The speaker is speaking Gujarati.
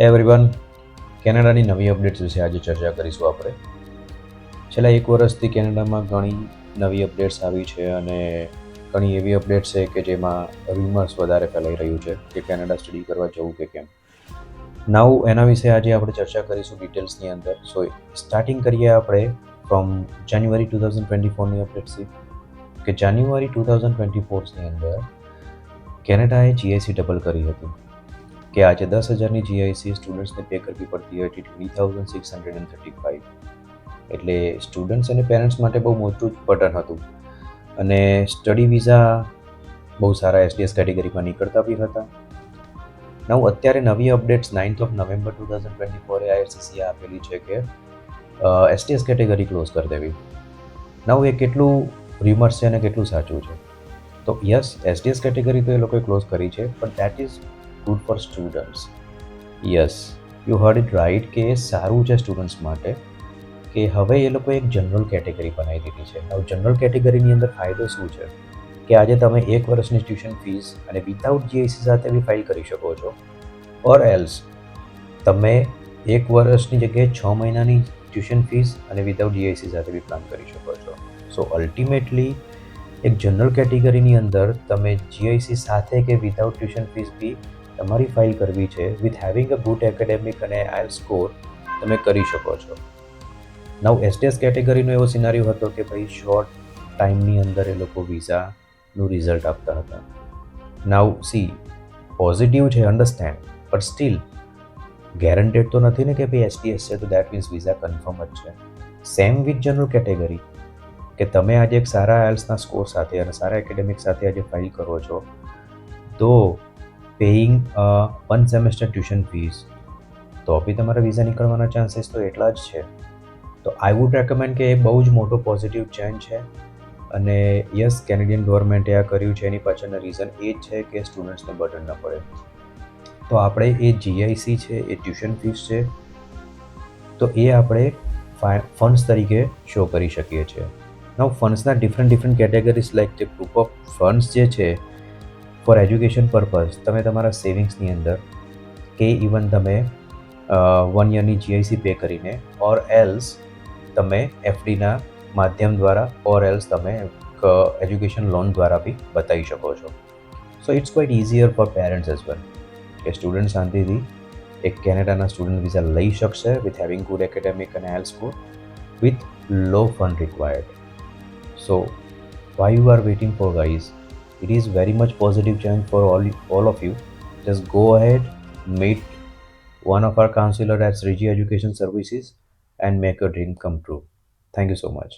એવરીવન, કેનેડાની નવી અપડેટ્સ વિશે આજે ચર્ચા કરીશું આપણે. છેલ્લા એક વર્ષથી કેનેડામાં ઘણી નવી અપડેટ્સ આવી છે અને ઘણી એવી અપડેટ્સ છે કે જેમાં રૂમર્સ વધારે ફેલાઈ રહ્યું છે કે કેનેડા સ્ટડી કરવા જવું કે કેમ. નાઉ એના વિશે આજે આપણે ચર્ચા કરીશું ડિટેલ્સની અંદર. સો સ્ટાર્ટિંગ કરીએ આપણે ફ્રોમ જાન્યુઆરી 2024ની અપડેટ્સથી કે જાન્યુઆરી 2024ની અંદર કેનેડાએ જીઆઈસી ડબલ કરી હતી કે આજે 10,000ની જીઆઈસી સ્ટુડન્ટ્સને પે કરવી પડતી હતી 20,635. એટલે સ્ટુડન્ટ્સ અને પેરેન્ટ્સ માટે બહુ મોટું જ બટન હતું અને સ્ટડી વિઝા બહુ સારા એસડીએસ કેટેગરીમાં નીકળતા બી હતા. અત્યારે નવી અપડેટ્સ 9th ઓફ નવેમ્બર 2024 આઈઆરસીસીએ આપેલી છે કે એસટીએસ કેટેગરી ક્લોઝ કરી દેવી. એ કેટલું રિમર્સ છે અને કેટલું સાચું છે? તો યસ, એસડીએસ કેટેગરી તો એ લોકોએ ક્લોઝ કરી છે, but that is good for students. Yes, you heard it right કે એ સારું છે સ્ટુડન્ટ્સ માટે કે હવે એ લોકોએ એક જનરલ કેટેગરી બનાવી દીધી છે. હવે જનરલ કેટેગરીની અંદર ફાયદો શું છે કે આજે તમે 1 વર્ષની ટ્યુશન ફીસ અને વિધાઉટ જીઆઈસી સાથે બી ફાઇલ કરી શકો છો, ઓર એલ્સ તમે 1 વર્ષની જગ્યાએ 6 મહિનાની ટ્યુશન ફીસ અને વિધાઉટ જીઆઈસી સાથે બી પ્લાન કરી શકો છો. સો અલ્ટિમેટલી એક જનરલ કેટેગરીની અંદર તમે જીઆઈસી સાથે કે વિધાઉટ ટ્યુશન ફીસ બી તમારી ફાઇલ કરવી છે with having a good academic અને આઈએલટીએસ સ્કોર તમે કરી શકો છો. એસટીએસ કેટેગરીનો એવો સિનારીઓ હતો કે ભાઈ શોર્ટ ટાઈમની અંદર એ લોકો વિઝાનું રિઝલ્ટ આપતા હતા. સી, પોઝિટિવ છે, અન્ડરસ્ટેન્ડ, બટ સ્ટીલ ગેરંટેડ તો નથી ને કે ભાઈ એસટીએસ છે તો દેટ મીન્સ વિઝા કન્ફર્મ જ છે. સેમ વિથ જનરલ કેટેગરી કે તમે આજે એક સારા આઈએલટીએસના સ્કોર સાથે અને સારા એકેડેમિક સાથે આજે ફાઇલ કરો છો તો પેઇંગ 1 સેમેસ્ટર ટ્યુશન ફીસ તો બી તમારા વિઝા નીકળવાના ચાન્સીસ તો એટલા જ છે. તો આઈ વુડ રેકમેન્ડ કે એ બહુ જ મોટો પોઝિટિવ ચેન્જ છે અને યસ, કેનેડિયન ગવર્મેન્ટે આ કર્યું છે. એની પાછળના રીઝન એ જ છે કે સ્ટુડન્ટ્સને બર્ડન ન પડે. તો આપણે એ જીઆઈસી છે, એ ટ્યુશન ફીસ છે, તો એ આપણે ફંડ્સ તરીકે શો કરી શકીએ છીએ. ફંડ્સના ડિફરન્ટ કેટેગરીઝ લાઈક જે ગ્રુપ ઓફ ફંડ્સ જે છે ફોર એજ્યુકેશન પર્પઝ તમે તમારા સેવિંગ્સની અંદર કે ઇવન તમે 1 યરની જીઆઈસી પે કરીને ઓર એલ્સ તમે એફડીના માધ્યમ દ્વારા ઓર એલ્સ તમે એજ્યુકેશન લોન દ્વારા બી બતાવી શકો છો. So it's quite easier for parents as well કે સ્ટુડન્ટ શાંતિથી એક કેનેડાના સ્ટુડન્ટ વિઝા લઈ શકશે વિથ હેવિંગ ગુડ એકેડેમિક અને IELTS score with low fund required. So why you are waiting for, guys? It is very much positive change for all of you. Just go ahead, meet one of our counselor at Sriji Education Services and make your dream come true. Thank you so much.